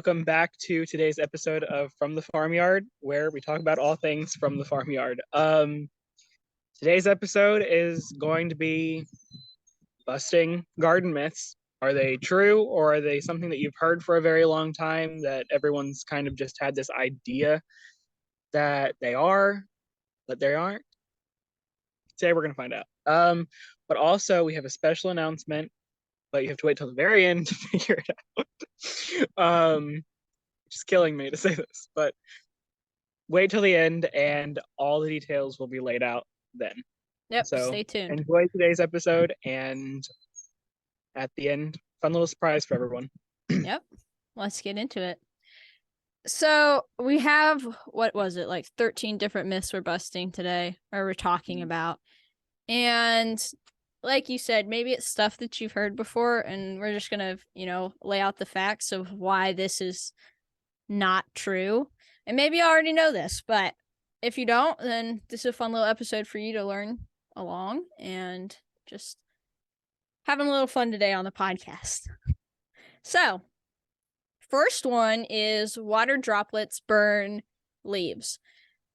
welcome back to today's episode of From the Farmyard, where we talk about all things from the farmyard. Today's episode is going to be busting garden myths. Are they true, or are they something that you've heard for a very long time that everyone's kind of just had this idea that they are, but they aren't? Today we're going to find out. But also we have a special announcement, but you have to wait till the very end to figure it out. Which is killing me to say this, but wait till the end and all the details will be laid out then. Yep, So stay tuned. enjoy today's episode, and at the end, fun little surprise for everyone. Yep, let's get into it. So we have, what was it, like 13 different myths we're busting today, or we're talking about. And like you said, maybe it's stuff that you've heard before, and we're just going to, lay out the facts of why this is not true. And maybe you already know this, but if you don't, then this is a fun little episode for you to learn along and just having a little fun today on the podcast. So, first one is water droplets burn leaves.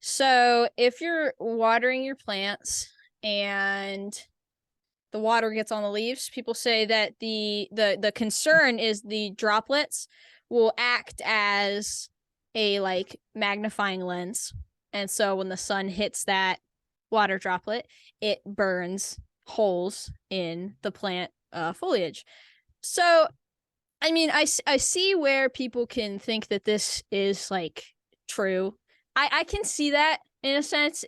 So, if you're watering your plants and the water gets on the leaves, people say that the concern is the droplets will act as a magnifying lens. And so when the sun hits that water droplet, it burns holes in the plant foliage. So, I mean, I see where people can think that this is true. I can see that in a sense.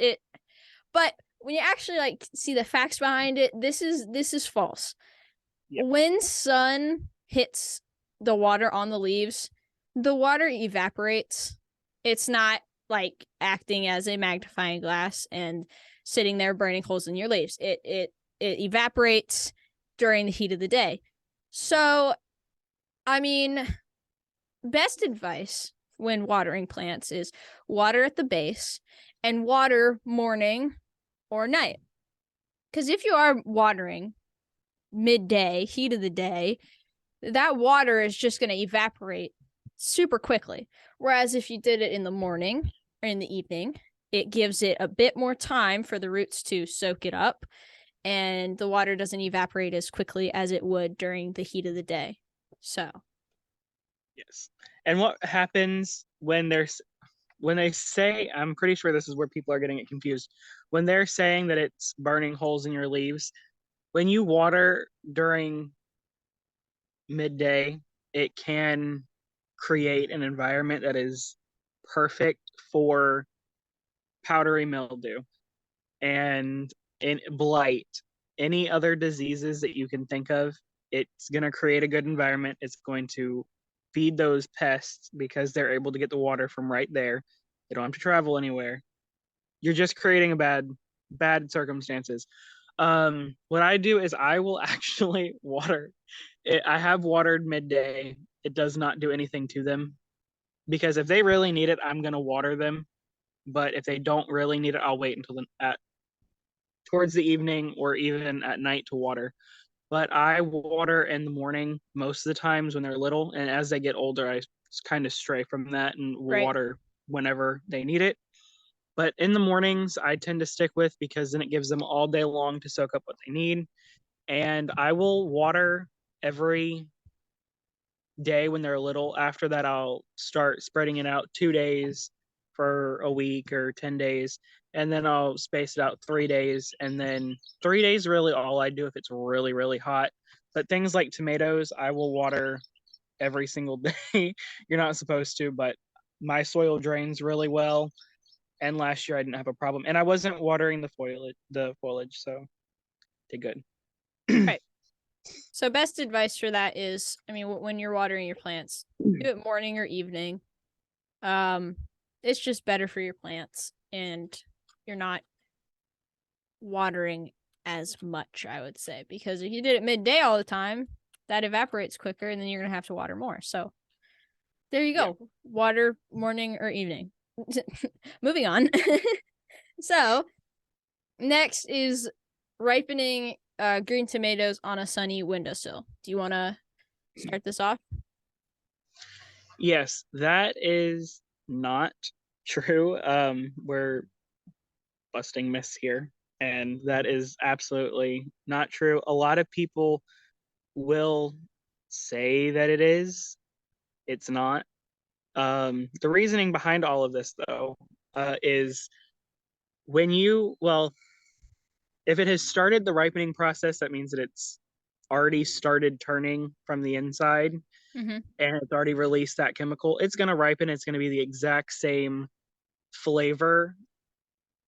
But when you actually see the facts behind it, this is false. Yep. When sun hits the water on the leaves, the water evaporates. It's not acting as a magnifying glass and sitting there burning holes in your leaves. It evaporates during the heat of the day. So, I mean, best advice when watering plants is water at the base and water morning or night. Because if you are watering midday, heat of the day, that water is just going to evaporate super quickly. Whereas if you did it in the morning or in the evening, it gives it a bit more time for the roots to soak it up, and the water doesn't evaporate as quickly as it would during the heat of the day. So, yes. And what happens when they say, I'm pretty sure this is where people are getting it confused, when they're saying that it's burning holes in your leaves, when you water during midday, it can create an environment that is perfect for powdery mildew and blight, any other diseases that you can think of. It's going to create a good environment. It's going to feed those pests because they're able to get the water from right there. They don't have to travel anywhere. You're just creating bad circumstances. What I do is I will actually water it. I have watered midday. It does not do anything to them, because if they really need it, I'm going to water them. But if they don't really need it, I'll wait until towards the evening or even at night to water. But I water in the morning most of the times when they're little, and as they get older, I kind of stray from that and water whenever they need it. But in the mornings, I tend to stick with, because then it gives them all day long to soak up what they need. And I will water every day when they're little. After that, I'll start spreading it out 2 days for a week or 10 days. And then I'll space it out 3 days. And then 3 days really all I do if it's really, really hot. But things like tomatoes, I will water every single day. You're not supposed to, but my soil drains really well. And last year I didn't have a problem. And I wasn't watering the foliage, so did good. Right. So best advice for that is, I mean, when you're watering your plants, do it morning or evening. It's just better for your plants, and you're not watering as much, I would say, because if you did it midday all the time, that evaporates quicker, and then you're gonna have to water more. So there you go. Yeah. Water morning or evening. Moving on. So next is ripening green tomatoes on a sunny windowsill. Do you want to start this off? Yes, that is not true. We're busting myths here, and that is absolutely not true. A lot of people will say that it is. It's not. The reasoning behind all of this, though, is well, if it has started the ripening process, that means that it's already started turning from the inside Mm-hmm. and it's already released that chemical. It's going to ripen. It's going to be the exact same flavor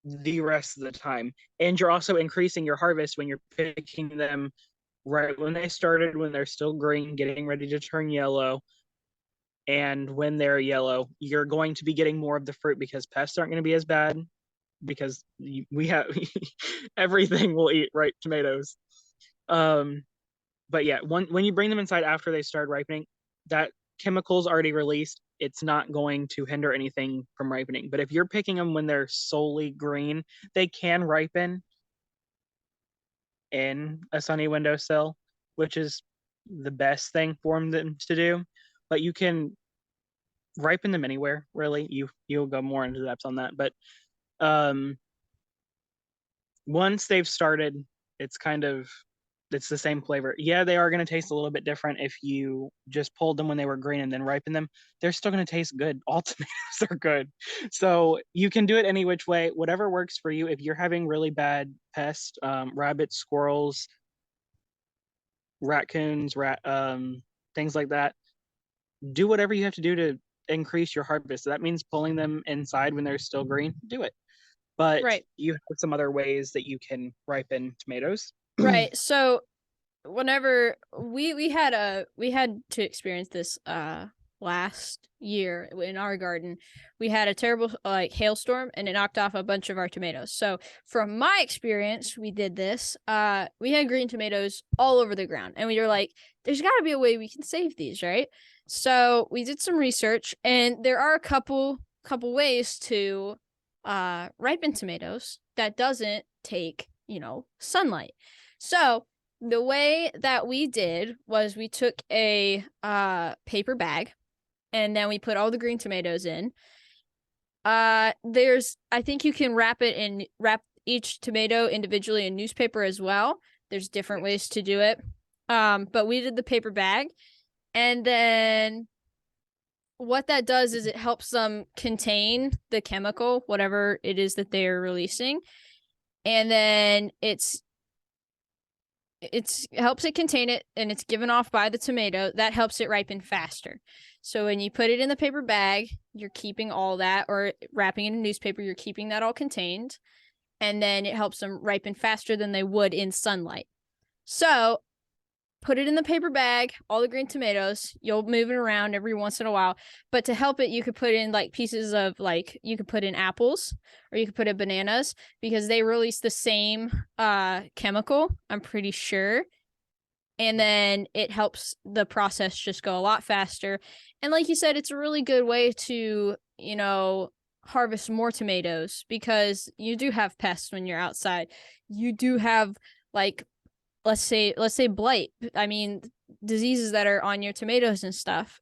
the rest of the time. And you're also increasing your harvest when you're picking them right when they started, when they're still green, getting ready to turn yellow. And when they're yellow, you're going to be getting more of the fruit because pests aren't going to be as bad because we have everything will eat ripe tomatoes. Um, but yeah, when you bring them inside after they start ripening, that chemical's already released. It's not going to hinder anything from ripening. But if you're picking them when they're solely green, they can ripen in a sunny windowsill, which is the best thing for them to do. But you can ripen them anywhere, really. You'll go more into depth on that. But um, once they've started, it's kind of it's the same flavor. Yeah, they are going to taste a little bit different if you just pulled them when they were green and then ripen them. They're still going to taste good. All tomatoes are good. So you can do it any which way, whatever works for you. If you're having really bad pests, rabbits, squirrels, raccoons, things like that, do whatever you have to do to increase your harvest. So that means pulling them inside when they're still green. Do it. But Right. you have some other ways that you can ripen tomatoes. Right. So whenever we had to experience this last year in our garden, we had a terrible like hailstorm and it knocked off a bunch of our tomatoes. So from my experience, we did this. We had green tomatoes all over the ground and we were like, there's got to be a way we can save these, right? So we did some research and there are a couple ways to ripen tomatoes that doesn't take, sunlight. So the way that we did was we took a paper bag and then we put all the green tomatoes in. I think you can wrap each tomato individually in newspaper as well. There's different ways to do it. But we did the paper bag. And then what that does is it helps them contain the chemical, whatever it is that they're releasing. And then it helps it contain it and it's given off by the tomato. That helps it ripen faster. So when you put it in the paper bag, you're keeping all that, or wrapping it in newspaper, you're keeping that all contained. And then it helps them ripen faster than they would in sunlight. So put it in the paper bag, all the green tomatoes. You'll move it around every once in a while. But to help it, you could put in like pieces of you could put in apples or you could put in bananas because they release the same chemical, I'm pretty sure. And then it helps the process just go a lot faster. And like you said, it's a really good way to, harvest more tomatoes because you do have pests when you're outside. You do have let's say blight. I mean, diseases that are on your tomatoes and stuff.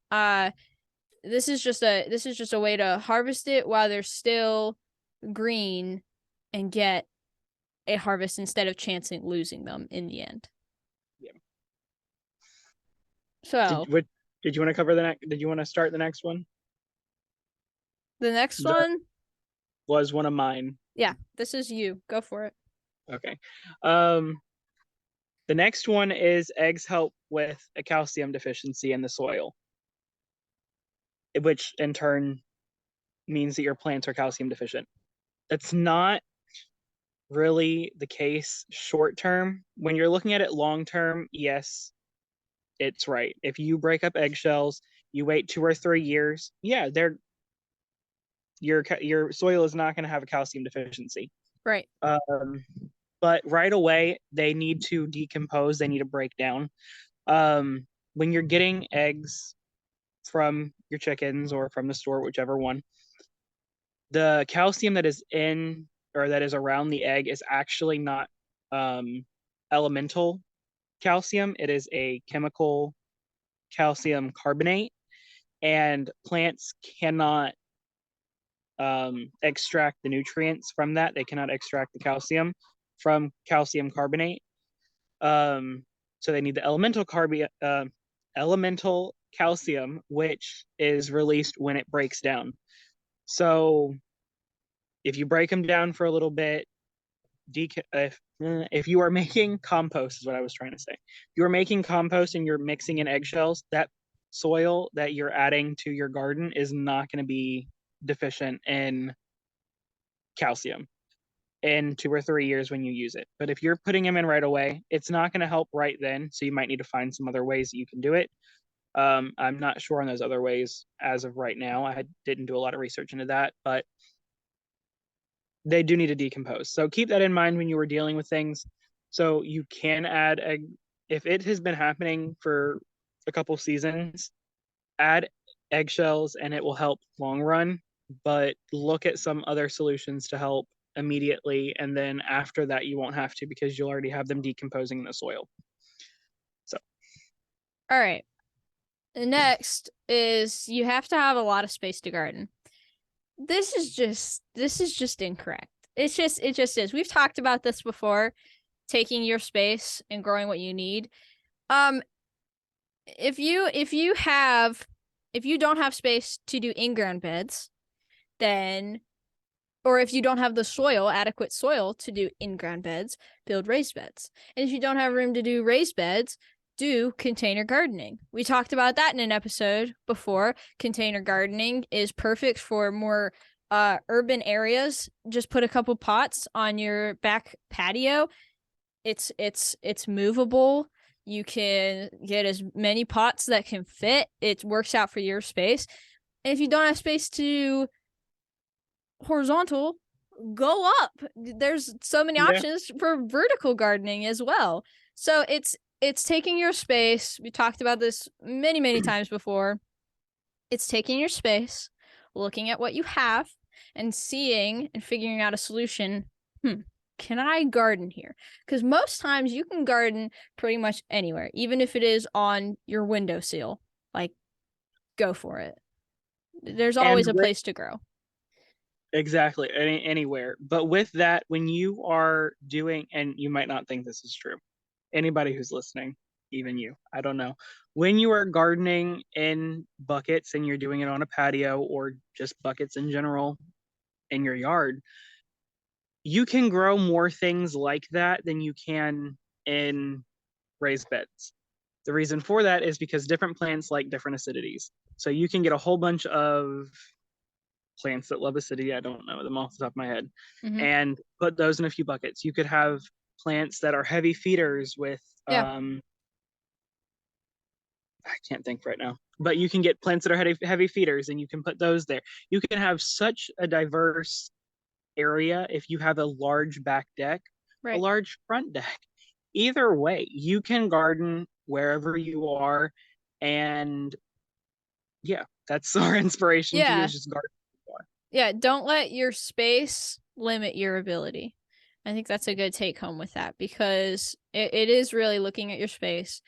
This is just a way to harvest it while they're still green and get a harvest instead of chancing losing them in the end. Yeah. So did you want to cover the next? Did you want to start the next one? the next That one was one of mine. Yeah, this is you. Go for it. Okay. The next one is eggs help with a calcium deficiency in the soil, which in turn means that your plants are calcium deficient. That's not really the case short term. When you're looking at it long term, yes, it's right. If you break up eggshells, you wait 2 or 3 years, yeah, your soil is not going to have a calcium deficiency. Right. But right away, they need to decompose. They need to break down. When you're getting eggs from your chickens or from the store, whichever one, the calcium that is in or that is around the egg is actually not elemental calcium. It is a chemical calcium carbonate. and plants cannot extract the nutrients from that. They cannot extract the calcium from calcium carbonate. So they need the elemental calcium, which is released when it breaks down. So if you break them down for a little bit, if you are making compost, is what I was trying to say. If you're making compost and you're mixing in eggshells, that soil that you're adding to your garden is not going to be deficient in calcium in 2 or 3 years when you use it. But if you're putting them in right away, it's not going to help right then. So you might need to find some other ways that you can do it. I'm not sure on those other ways as of right now. I didn't do a lot of research into that, but they do need to decompose. So keep that in mind when you were dealing with things. So you can add egg if it has been happening for a couple seasons, add eggshells and it will help long run, but look at some other solutions to help immediately, and then after that you won't have to because you'll already have them decomposing in the soil. So All right. The next is you have to have a lot of space to garden. This is just incorrect. It just is. We've talked about this before, taking your space and growing what you need. If you don't have space to do in-ground beds, then or if you don't have the adequate soil to do in-ground beds, build raised beds. And if you don't have room to do raised beds, do container gardening. We talked about that in an episode before. Container gardening is perfect for more urban areas. Just put a couple pots on your back patio. It's movable. You can get as many pots that can fit. It works out for your space. And if you don't have space to horizontal, go up. There's so many options for vertical gardening as well. So it's taking your space. We talked about this many times before. It's taking your space, looking at what you have, and seeing and figuring out a solution. Can I garden here? Because most times you can garden pretty much anywhere, even if it is on your windowsill. Like, go for it. There's always a place to grow. Exactly, anywhere. But with that, when you are doing, and you might not think this is true, anybody who's listening, even you, I don't know, when you are gardening in buckets and you're doing it on a patio or just buckets in general in your yard, you can grow more things like that than you can in raised beds. The reason for that is because different plants like different acidities. So you can get a whole bunch of plants that love acidity, I don't know them off the top of my head, and put those in a few buckets. You could have plants that are heavy feeders with I can't think right now, but you can get plants that are heavy feeders and you can put those there. You can have such a diverse area if you have a large back deck, a large front deck. Either way, you can garden wherever you are, and yeah, that's our inspiration to you, is just garden. Yeah, don't let your space limit your ability. I think that's a good take home with that, because it is really looking at your space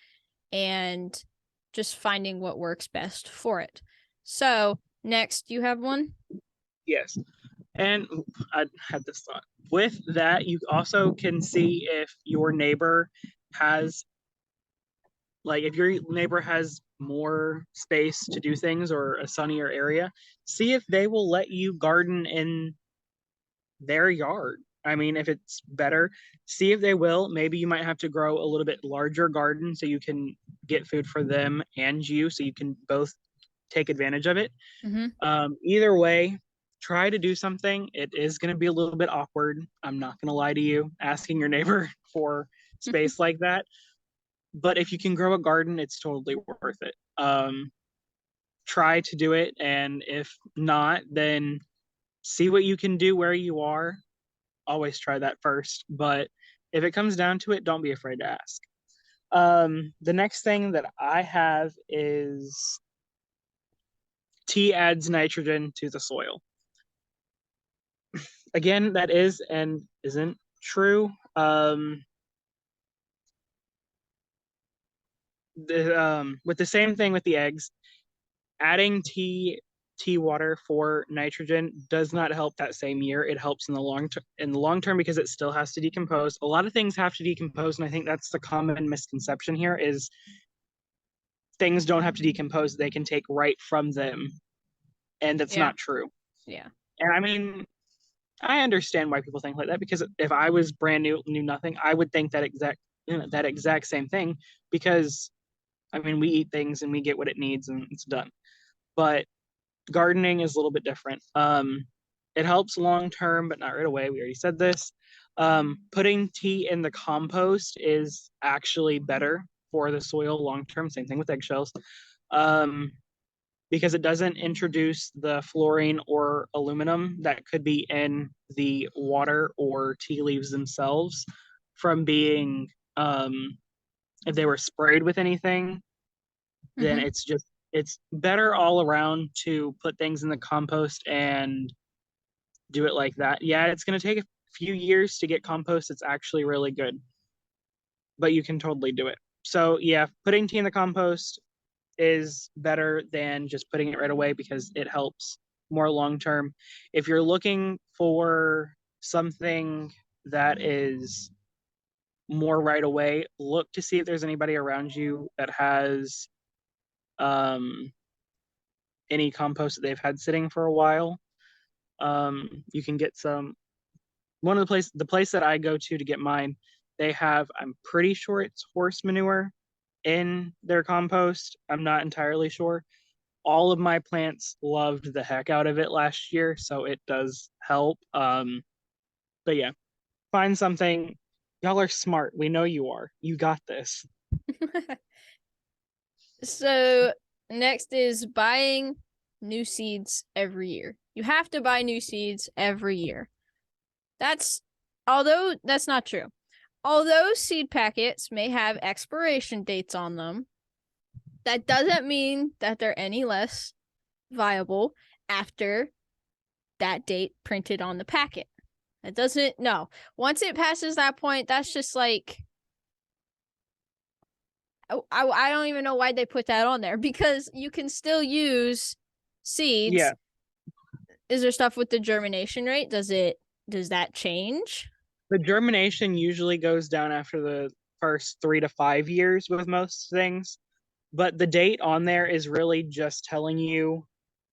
and just finding what works best for it. So next, you have one? Yes. And I had this thought. With that, you also can see if your neighbor has, like, if your neighbor has more space to do things or a sunnier area, see if they will let you garden in their yard. I mean, if it's better, see if they will. Maybe you might have to grow a little bit larger garden so you can get food for them and you, so you can both take advantage of it. Either way, try to do something. It is going to be a little bit awkward. I'm not going to lie to you, asking your neighbor for space like that. But if you can grow a garden, it's totally worth it. Try to do it. And if not, then see what you can do where you are. Always try that first. But if it comes down to it, don't be afraid to ask. The next thing that I have is tea adds nitrogen to the soil. Again, that is and isn't true. With the same thing with the eggs, adding tea water for nitrogen does not help that same year. It helps in the long term because it still has to decompose. A lot of things have to decompose, and I think that's the common misconception here is things don't have to decompose. They can take right from them, and that's Yeah. not true. Yeah. And I mean, I understand why people think like that because if I was brand new, knew nothing, I would think that exact same thing because I mean, we eat things and we get what it needs and it's done. But gardening is a little bit different. It helps long term, but not right away. We already said this. Putting tea in the compost is actually better for the soil long term. Same thing with eggshells. Um, because it doesn't introduce the fluorine or aluminum that could be in the water or tea leaves themselves from being, if they were sprayed with anything, then Mm-hmm. it's better all around to put things in the compost and do it like that. Yeah, it's going to take a few years to get compost. It's actually really good, but you can totally do it. So yeah, putting tea in the compost is better than just putting it right away because it helps more long term. If you're looking for something that is more right away, look to see if there's anybody around you that has um, any compost that they've had sitting for a while. You can get some. One of the place that I go to get mine, they have. I'm pretty sure it's horse manure in their compost. I'm not entirely sure. All of my plants loved the heck out of it last year, so it does help. But yeah, find something. Y'all are smart. We know you are. You got this. So next is buying new seeds every year. You have to buy new seeds every year. Although that's not true. Although seed packets may have expiration dates on them, that doesn't mean that they're any less viable after that date printed on the packet. It doesn't, no. Once it passes that point, that's just like, I don't even know why they put that on there because you can still use seeds. Yeah. Is there stuff with the germination rate? Does that change? The germination usually goes down after the first 3 to 5 years with most things, but the date on there is really just telling you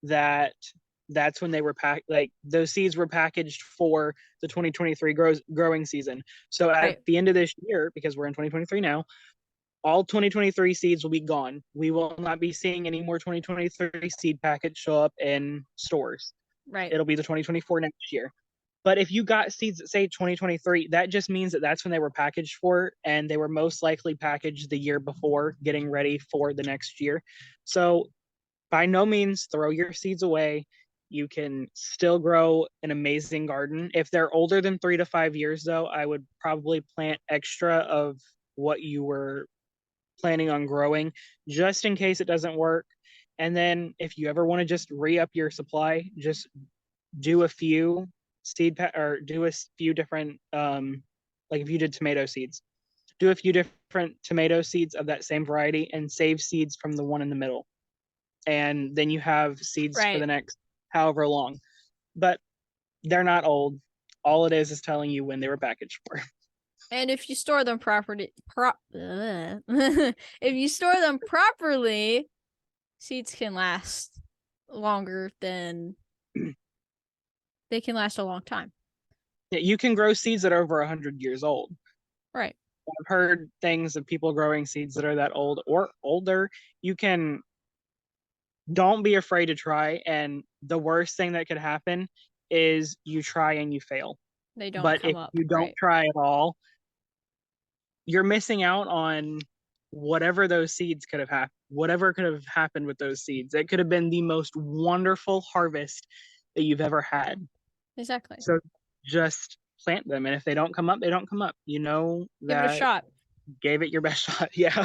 that that's when they were packed. Like those seeds were packaged for the 2023 growing season. So at Right. the end of this year, because we're in 2023 now, all 2023 seeds will be gone. We will not be seeing any more 2023 seed packets show up in stores. Right. It'll be the 2024 next year. But if you got seeds that say 2023, that just means that that's when they were packaged for, and they were most likely packaged the year before, getting ready for the next year. So by no means throw your seeds away. You can still grow an amazing garden. If they're older than 3 to 5 years, though, I would probably plant extra of what you were planning on growing just in case it doesn't work. And then if you ever want to just re-up your supply, just do a few or do a few different like if you did tomato seeds, do a few different tomato seeds of that same variety and save seeds from the one in the middle, and then you have seeds for Right. the next however long. But they're not old. All it is telling you when they were packaged for. And if you store them properly, if you store them properly, seeds can last longer than they can last a long time. You can grow seeds that are over 100 years old. Right. I've heard things of people growing seeds that are that old or older. You can, don't be afraid to try. And the worst thing that could happen is you try and you fail. They don't But come if up. you don't Right. try at all, you're missing out on whatever those seeds could have happened, whatever could have happened with those seeds. It could have been the most wonderful harvest that you've ever had. Exactly. So just plant them. And if they don't come up, they don't come up. You know Give it a that shot. gave it your best shot. Yeah.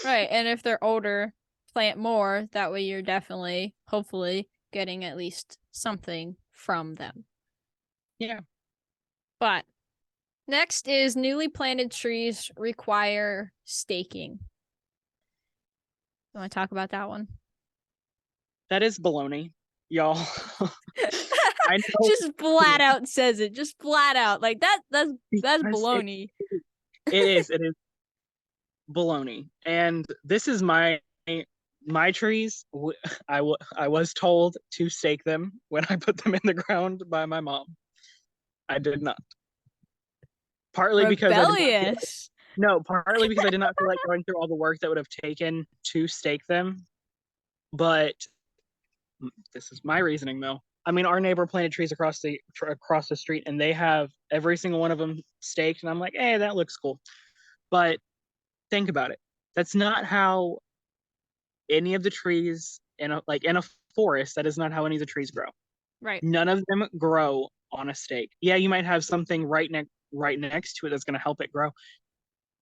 Right. And if they're older, plant more. That way you're definitely, hopefully, getting at least something from them. Yeah. But next is newly planted trees require staking. You want to talk about that one? That is baloney, y'all. I know Just flat out says it. Just flat out. Like that's baloney. it is baloney. And this is my trees. I was told to stake them when I put them in the ground by my mom. I did not. Partly because I did not feel Rebellious. no, partly because I did not feel like going through all the work that would have taken to stake them. But this is my reasoning, though. I mean, our neighbor planted trees across the street, and they have every single one of them staked. And I'm like, hey, that looks cool. But think about it. That's not how any of the trees in a forest. That is not how any of the trees grow. Right. None of them grow on a stake. Yeah, you might have something right next to it that's going to help it grow.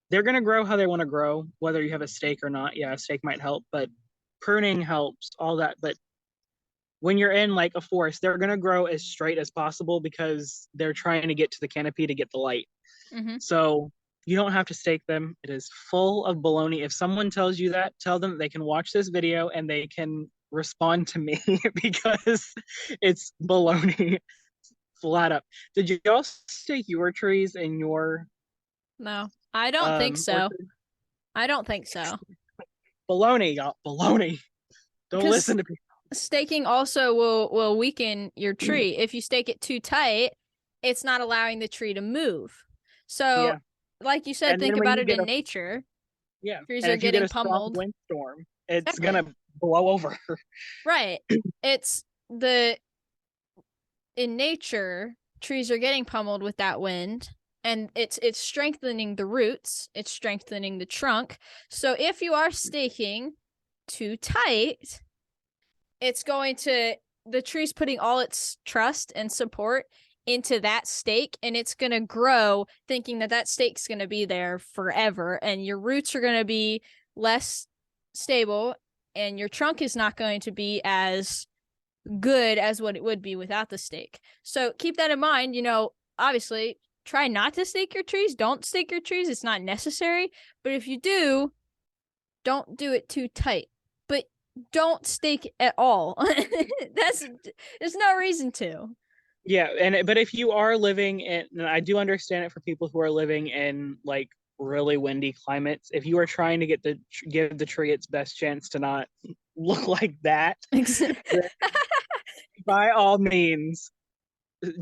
They're going to grow how they want to grow, whether you have a stake or not. Yeah, a stake might help, but pruning helps, all that. But when you're in like a forest, they're going to grow as straight as possible because they're trying to get to the canopy to get the light. Mm-hmm. So you don't have to stake them. It is full of baloney. If someone tells you that, tell them they can watch this video and they can respond to me because it's baloney flat up. Did you all stake your trees in your No, I don't think so. orchard? I don't think so. Baloney, y'all. Baloney. Don't listen to people. Staking also will weaken your tree. If you stake it too tight, it's not allowing the tree to move. So, Yeah. like you said, And think then when about you it get in nature. yeah, Trees and are if you get getting a strong pummeled. windstorm, it's Exactly. gonna blow over. Right. It's in nature, trees are getting pummeled with that wind, and it's strengthening the roots, it's strengthening the trunk. So if you are staking too tight, it's going to the tree's putting all its trust and support into that stake, and it's going to grow thinking that stake's going to be there forever, and your roots are going to be less stable, and your trunk is not going to be as good as what it would be without the stake. So keep that in mind. Obviously try not to stake your trees. Don't stake your trees. It's not necessary. But if you do, don't do it too tight. But don't stake at all. There's no reason to. Yeah, but if you are living in, and I do understand it for people who are living in like really windy climates, if you are trying to give the tree its best chance to not look like that, by all means,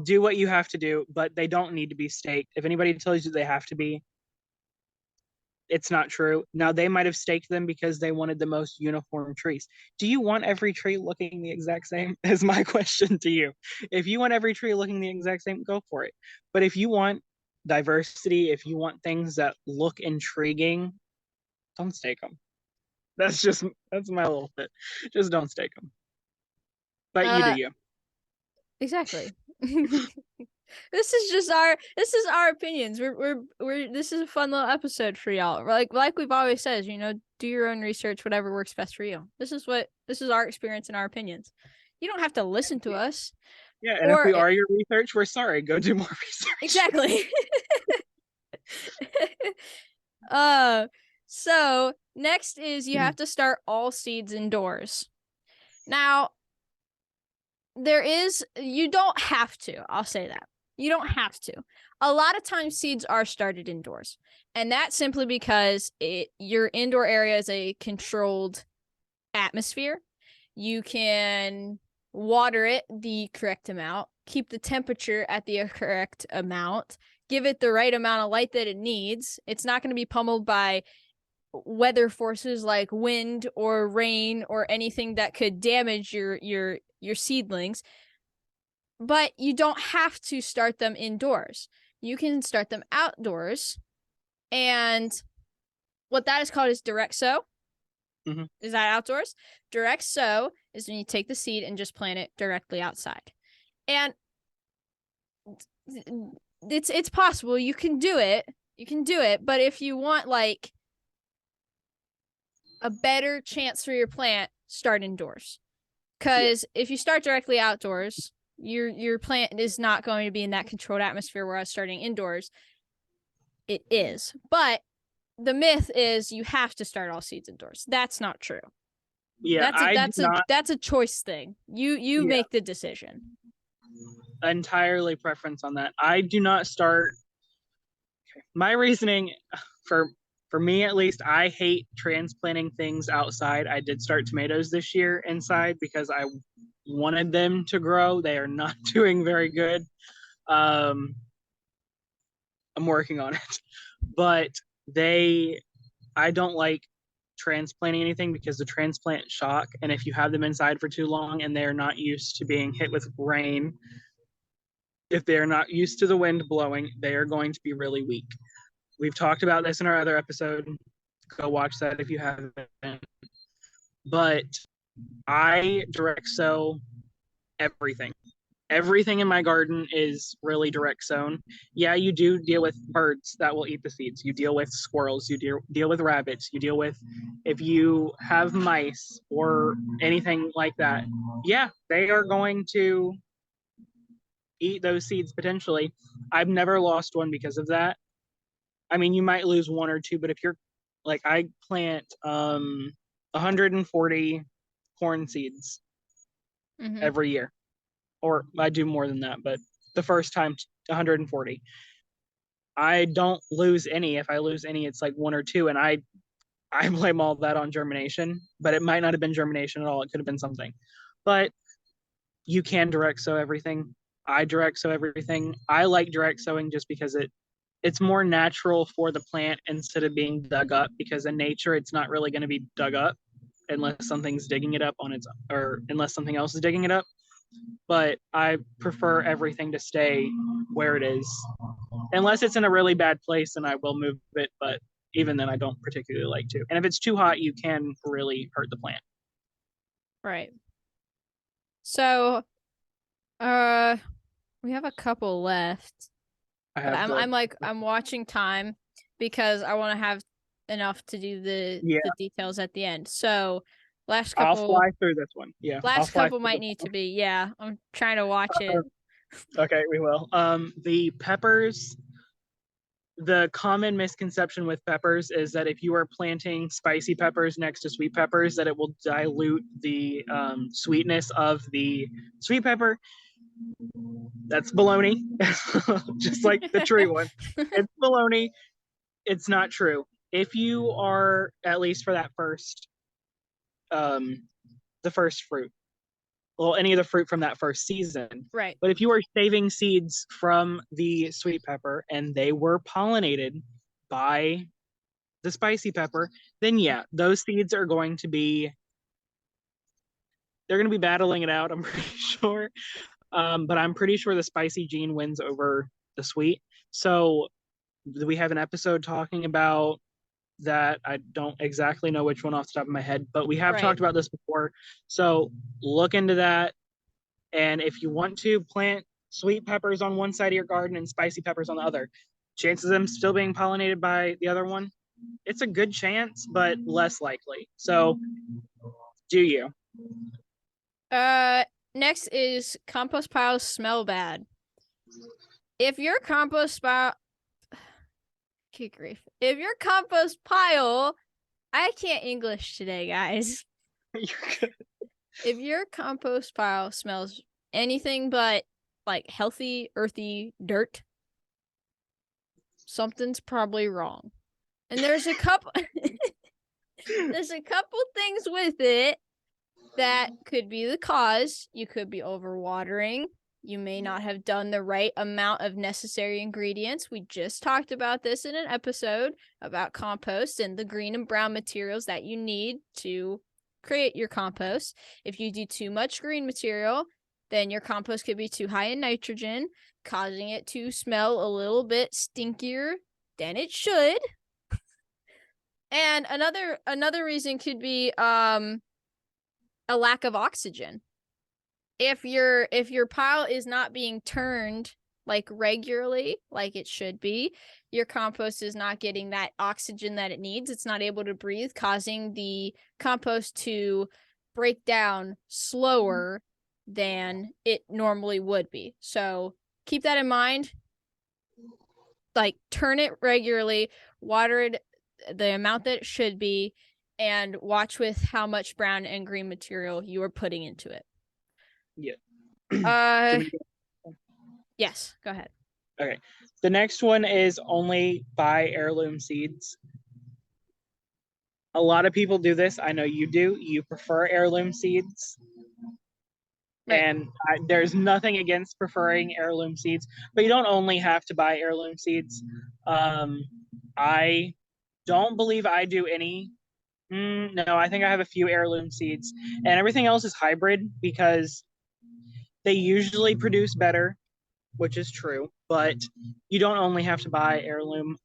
do what you have to do, but they don't need to be staked. If anybody tells you they have to be, it's not true. Now, they might have staked them because they wanted the most uniform trees. Do you want every tree looking the exact same? Is my question to you. If you want every tree looking the exact same, go for it. But if you want diversity, if you want things that look intriguing, don't stake them. That's my little bit. Just don't stake them. But you do you. Exactly. This is our opinions. This is a fun little episode for y'all. Like we've always said, do your own research, whatever works best for you. This is our experience and our opinions. You don't have to listen to us. Yeah, and if we are your research, we're sorry. Go do more research. Exactly. So next is you have to start all seeds indoors. Now, you don't have to. I'll say that. You don't have to. A lot of times seeds are started indoors. And that's simply because your indoor area is a controlled atmosphere. You can water it the correct amount, keep the temperature at the correct amount, give it the right amount of light that it needs. It's not going to be pummeled by weather forces like wind or rain or anything that could damage your seedlings. But you don't have to start them indoors. You can start them outdoors. And what that is called is direct sow. Mm-hmm. Is that outdoors? Direct sow is when you take the seed and just plant it directly outside. And it's possible. You can do it. But if you want like a better chance for your plant, start indoors. Because if you start directly outdoors, your plant is not going to be in that controlled atmosphere, whereas starting indoors, it is. But the myth is you have to start all seeds indoors. That's not true. Yeah, I do not that's a choice thing. You yeah, make the decision. entirely preference on that. I do not start my reasoning for for me at least, I hate transplanting things outside. I did start tomatoes this year inside because I wanted them to grow. They are not doing very good. Um, I'm working on it, but they I don't like transplanting anything because the transplant shock, and if you have them inside for too long and they're not used to being hit with rain, if they're not used to the wind blowing, they are going to be really weak. We've talked about this in our other episode. Go watch that if you haven't. But I direct sow everything. Everything in my garden is really direct sown. Yeah, you do deal with birds that will eat the seeds. You deal with squirrels. You deal with rabbits. You deal with if you have mice or anything like that. Yeah, they are going to eat those seeds potentially. I've never lost one because of that. I mean, you might lose one or two, but if you're like I plant 140 corn seeds Mm-hmm. every year, or I do more than that, but the first time 140. I don't lose any. If I lose any, it's like one or two, and I blame all that on germination, but it might not have been germination at all. It could have been something. But you can direct sow everything. I direct sow everything. I like direct sowing just because it's more natural for the plant instead of being dug up, because in nature it's not really going to be dug up unless something's digging it up on its, or unless something else is digging it up. But I prefer everything to stay where it is. Unless it's in a really bad place, then I will move it, but even then I don't particularly like to. And if it's too hot, you can really hurt the plant. Right. So, uh, we have a couple left, I but have the I'm watching time because I want to have enough to do yeah. the details at the end. So, last I'll couple fly through this one. Yeah, I'll last fly couple through might this need to one. be, yeah, I'm trying to watch it. Okay, we will. The peppers. The common misconception with peppers is that if you are planting spicy peppers next to sweet peppers, that it will dilute the sweetness of the sweet pepper. That's baloney, just like the tree one. It's baloney. It's not true. If you are, at least for that um, the first fruit, well, any of the fruit from that first season. Right. But if you are saving seeds from the sweet pepper and they were pollinated by the spicy pepper, then yeah, those seeds are going to be they're going to be battling it out. I'm pretty sure, but I'm pretty sure the spicy gene wins over the sweet. So we have an episode talking about that. I don't exactly know which one off the top of my head, but we have Right. talked about this before. So look into that. And if you want to plant sweet peppers on one side of your garden and spicy peppers on the other, chances of them still being pollinated by the other one, it's a good chance, but less likely. So do you? Uh, Next is compost piles smell bad. If your compost pile, good grief, if your compost pile, I can't English today, guys. If your compost pile smells anything but like healthy, earthy dirt, something's probably wrong. And there's a couple there's a couple things with it that could be the cause. You could be overwatering. You may not have done the right amount of necessary ingredients. We just talked about this in an episode about compost and the green and brown materials that you need to create your compost. If you do too much green material, then your compost could be too high in nitrogen, causing it to smell a little bit stinkier than it should. And another reason could be a lack of oxygen. If your pile is not being turned like regularly, like it should be, your compost is not getting that oxygen that it needs. It's not able to breathe, causing the compost to break down slower than it normally would be. So keep that in mind. Like, turn it regularly, water it the amount that it should be, and watch with how much brown and green material you are putting into it. Yeah. Yes, go ahead. Okay. The next one is only buy heirloom seeds. A lot of people do this. I know you do. You prefer heirloom seeds. Right. And there's nothing against preferring heirloom seeds, but you don't only have to buy heirloom seeds. I don't believe I do any. No, I think I have a few heirloom seeds, and everything else is hybrid because they usually produce better, which is true. But you don't only have to buy heirloom.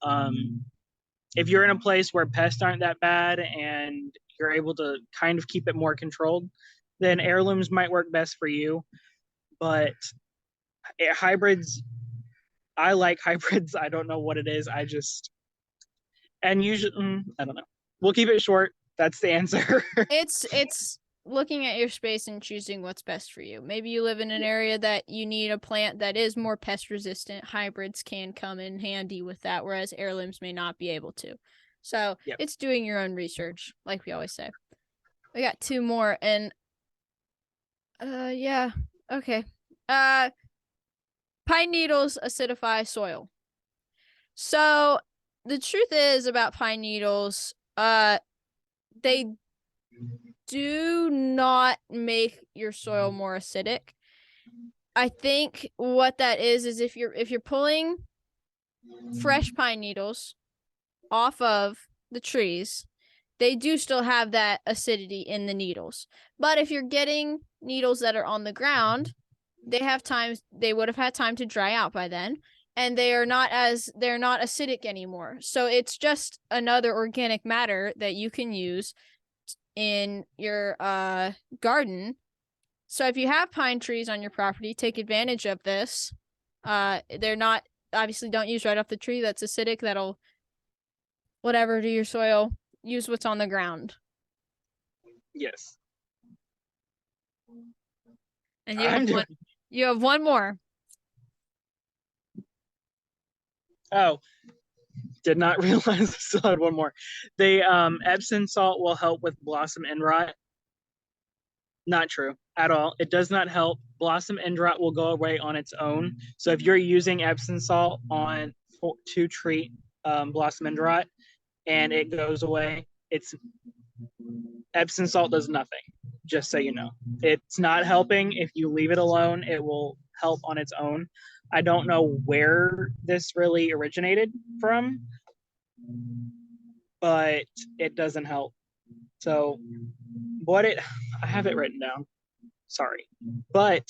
If you're in a place where pests aren't that bad and you're able to kind of keep it more controlled, then heirlooms might work best for you. But hybrids, I like hybrids. I don't know what it is. And usually, I don't know. We'll keep it short. That's the answer. It's looking at your space and choosing what's best for you. Maybe you live in an area that you need a plant that is more pest resistant. Hybrids can come in handy with that, whereas heirlooms may not be able to. So It's doing your own research, like we always say. We got two more, and yeah, okay. Pine needles acidify soil. So the truth is about pine needles, they do not make your soil more acidic. I think what that is if you're pulling fresh pine needles off of the trees, they do still have that acidity in the needles. But if you're getting needles that are on the ground, they would have had time to dry out by then, and they're not acidic anymore. So it's just another organic matter that you can use in your garden. So if you have pine trees on your property, take advantage of this. They're not, obviously don't use right off the tree that's acidic, that'll whatever to your soil. Use what's on the ground. Yes. And you have one more. Oh, did not realize I still had one more. The Epsom salt will help with blossom end rot. Not true at all. It does not help. Blossom end rot will go away on its own. So if you're using Epsom salt to treat blossom end rot and it goes away, Epsom salt does nothing. Just so you know, it's not helping. If you leave it alone, it will help on its own. I don't know where this really originated from, but it doesn't help. So I have it written down. Sorry. But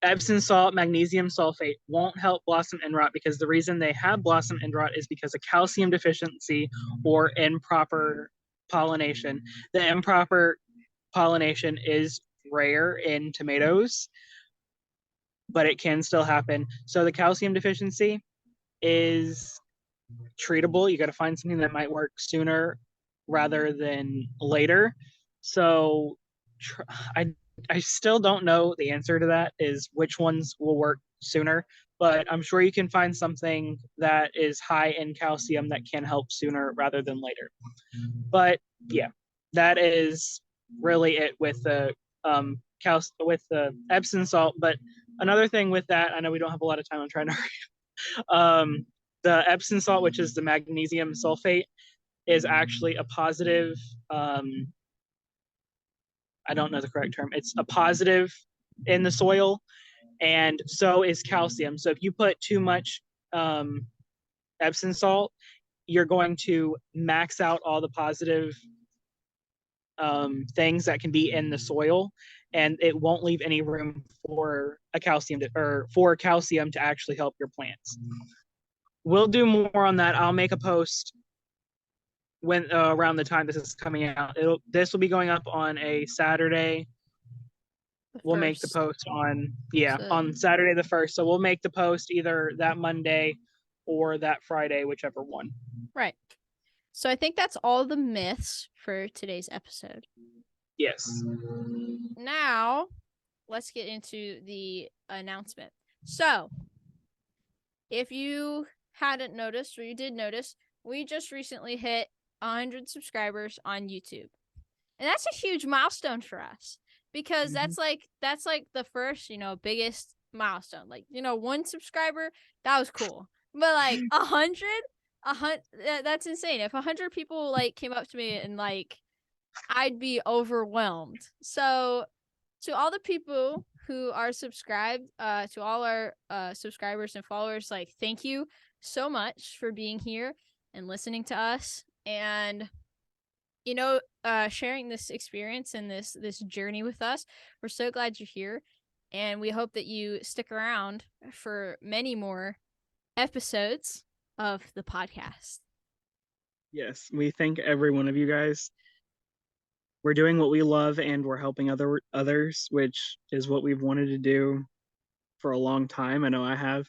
Epsom salt, magnesium sulfate won't help blossom end rot because the reason they have blossom end rot is because of calcium deficiency or improper pollination. The improper pollination is rare in tomatoes, but it can still happen. So the calcium deficiency is treatable. You got to find something that might work sooner rather than later. So I still don't know the answer to that, is which ones will work sooner, but I'm sure you can find something that is high in calcium that can help sooner rather than later. But yeah, that is really it with the with the Epsom salt. But another thing with that, I know we don't have a lot of time. I'm trying to hurry. The Epsom salt, which is the magnesium sulfate, is actually a positive. I don't know the correct term. It's a positive in the soil, and so is calcium. So if you put too much Epsom salt, you're going to max out all the positive things that can be in the soil, and it won't leave any room for calcium to actually help your plants. We'll do more on that. I'll make a post when around the time this is coming out. This will be going up on a Saturday. We'll make the post on Saturday the 1st. So we'll make the post either that Monday or that Friday, whichever one. Right. So I think that's all the myths for today's episode. Yes. Now, let's get into the announcement. So, if you hadn't noticed, or you did notice, we just recently hit 100 subscribers on YouTube. And that's a huge milestone for us because that's like the first, biggest milestone. Like, 1 subscriber, that was cool. But like 100, that's insane. If 100 people like came up to me and like, I'd be overwhelmed. So to all the people who are subscribed, to all our subscribers and followers, like, thank you so much for being here and listening to us and sharing this experience and this journey with us. We're so glad you're here, and we hope that you stick around for many more episodes of the podcast. Yes, we thank every one of you guys. We're doing what we love, and we're helping others, which is what we've wanted to do for a long time. I know I have.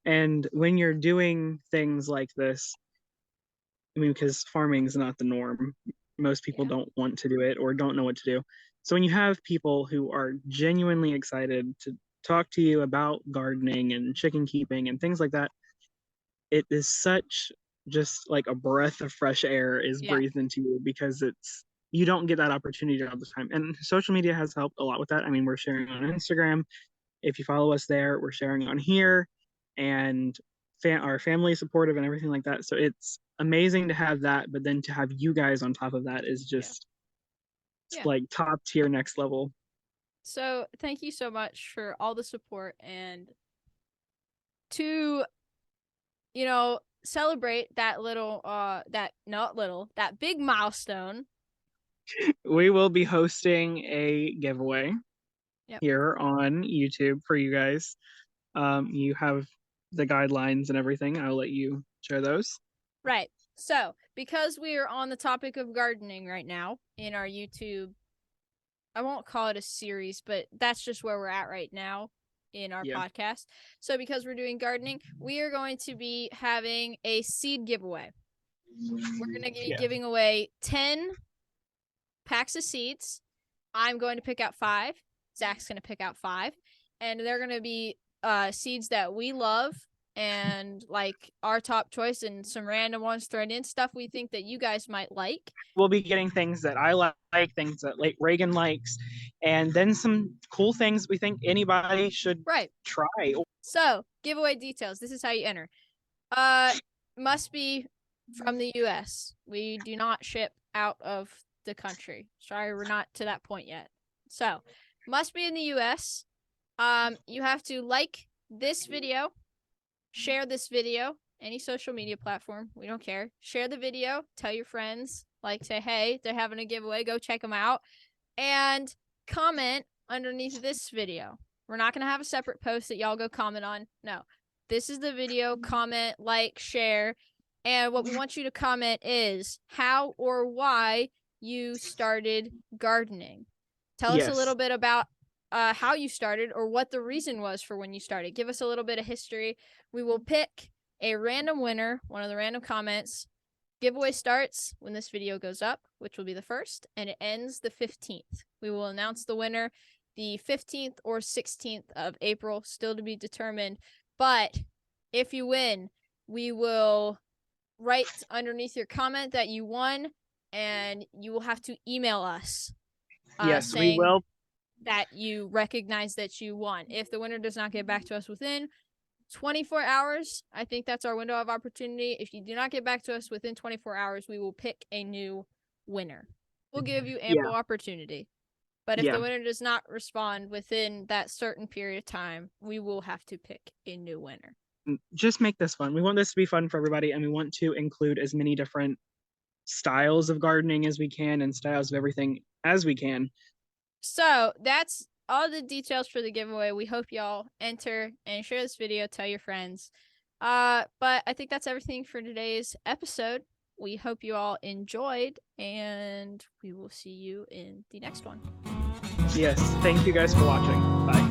And when you're doing things like this, I mean, because farming is not the norm. Most people don't want to do it or don't know what to do. So when you have people who are genuinely excited to talk to you about gardening and chicken keeping and things like that, it is such just like a breath of fresh air is breathed into you, because you don't get that opportunity all the time. And social media has helped a lot with that. I mean, we're sharing on Instagram. If you follow us there, we're sharing on here, and our family is supportive and everything like that. So it's amazing to have that, but then to have you guys on top of that is just like top tier, next level. So thank you so much for all the support, and to celebrate that that big milestone, we will be hosting a giveaway here on YouTube for you guys. You have the guidelines and everything. I'll let you share those. Right. So, because we are on the topic of gardening right now in our YouTube, I won't call it a series, but that's just where we're at right now in our podcast. So, because we're doing gardening, we are going to be having a seed giveaway. We're going to be giving away 10 packs of seeds. I'm going to pick out 5. Zach's going to pick out 5. And they're going to be seeds that we love and like our top choice, and some random ones thrown in, stuff we think that you guys might like. We'll be getting things that I like, things that Reagan likes, and then some cool things we think anybody should try. So, giveaway details. This is how you enter. Must be from the US. We do not ship out of the country. Sorry, we're not to that point yet. So, must be in the US. You have to like this video, share this video, any social media platform, we don't care. Share the video, tell your friends, like, say, hey, they're having a giveaway, go check them out, and comment underneath this video. We're not going to have a separate post that y'all go comment on. No, this is the video, comment, like, share, and what we want you to comment is how or why you started gardening. Tell us a little bit about how you started or what the reason was for when you started. Give us a little bit of history. We will pick a random winner, one of the random comments. Giveaway starts when this video goes up, which will be the 1st, and it ends the 15th. We will announce the winner the 15th or 16th of April, still to be determined. But if you win, we will write underneath your comment that you won, and you will have to email us. Yes, we will. That you recognize that you won. If the winner does not get back to us within 24 hours, I think that's our window of opportunity. If you do not get back to us within 24 hours, we will pick a new winner. We'll give you ample opportunity. But if the winner does not respond within that certain period of time, we will have to pick a new winner. Just make this fun. We want this to be fun for everybody, and we want to include as many different styles of gardening as we can and styles of everything as we can. So that's all the details for the giveaway. We hope y'all enter and share this video, tell your friends. But I think that's everything for today's episode. We hope you all enjoyed, and we will see you in the next one. Yes, thank you guys for watching. Bye.